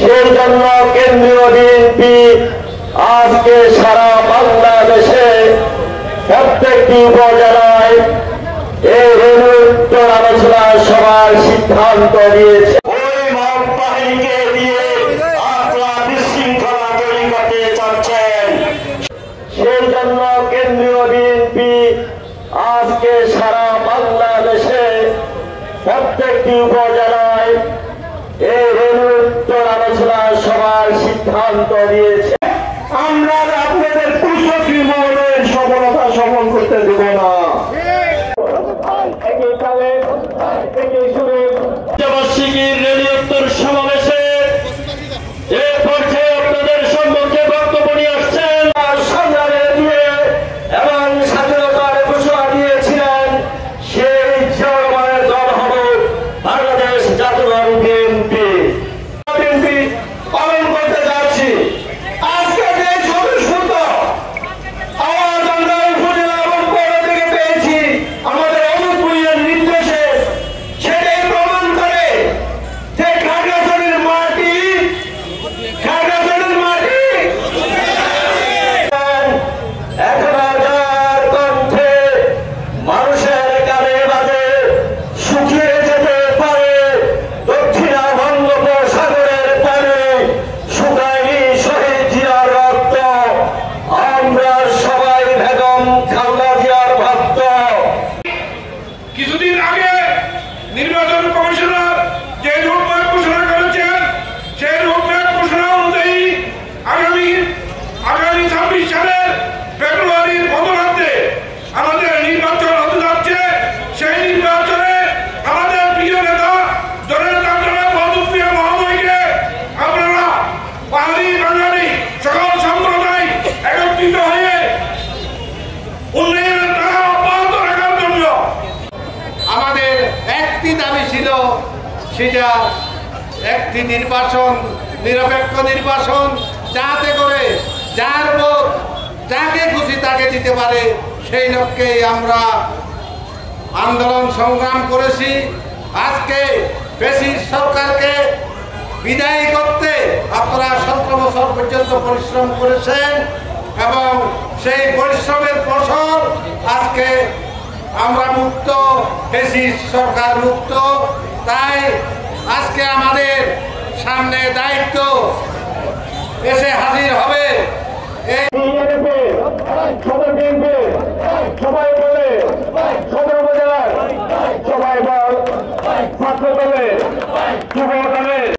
সেই জন্য কেন্দ্রীয় বিএনপি আজকে সারা বাংলাদেশে প্রত্যেকটি উপজেলায় এই রেণু উত্তর আলোচনা সভার সিদ্ধান্ত নিয়েছে। ওই মব বাহিনীকে দিয়ে আপনারা বিশৃঙ্খলা তৈরি করতে চাচ্ছেন। সেই জন্য কেন্দ্রীয় বিএনপি আজকে সারা বাংলাদেশে প্রত্যেকটি উপজেলায় এই রেণু উত্তর আলোচনা সভার সিদ্ধান্ত নিয়েছে। আমরা আপনাদের কুশলী মহলের সফলতা সফল করতে দেব না। রেণু উত্তর সমাবেশে এ পর্যায়ে আপনাদের সম্মুখে বক্তব্য নিয়ে আসছেন সংগ্রামে দিয়ে এবং স্বাধীনতার ঘোষণা দিয়েছিলেন সেই জনগণের দল হল বাংলাদেশ জাতীয়তাবাদী বিএনপি। বিএনপি পালন করতে যাচ্ছি। আজকে যে স্বতঃস্ফূর্ত আওয়াজ আমরা উপজেলা এবং পৌর থেকে পেয়েছি আমাদের অনুপ্রিয়ের নির্দেশে, সেটাই প্রমাণ করে যে খাগড়াছড়ির মাটি কণ্ঠে মানুষের কানে বাজে শুকিয়ে যেতে পারে দক্ষিণা বঙ্গোপসাগরের পানি, শুকায়নি শহীদ জিয়ার রক্ত। আমরা সবাই বেগম খালেদা জিয়ার ভক্ত। কিছুদিন আগে নির্বাচন কমিশনার যে রোডম্যাপ ঘোষণা করেছেন সেই রোডম্যাপ ঘোষণা অনুযায়ী আগামী 26 সালের ফেব্রুয়ারির মধ্যরাতে আমাদের নির্বাচন হতে যাচ্ছে। সেই নির্বাচনে আমাদের প্রিয় নেতা জননেতা জনাব মহদুপ্রিয়া মহোদয়কে আপনারা পাহাড়ি বাঙালি সকল সম্প্রদায় একত্রিত হয়ে উন্নয়নের ধারা অব্যাহত রাখার জন্য আমাদের একটি দাবি ছিল, সেটা একটি নির্বাচন, নিরপেক্ষ নির্বাচন, যাতে করে যার ভোট যাকে খুশি তাকে দিতে পারে। সেই লক্ষ্যেই আমরা আন্দোলন সংগ্রাম করেছি। আজকে ফ্যাসিস্ট সরকারকে বিদায় করতে আপনারা 17 বছর পর্যন্ত পরিশ্রম করেছেন এবং সেই পরিশ্রমের ফসল আজকে আমরা মুক্ত, ফ্যাসিস্ট সরকার মুক্ত। তাই আজকে আমাদের সামনে দায়িত্ব এসে হাজির হবে। সবাই বলে সদর উপজেলার সবাই বল ছাত্র দলের যুব দলের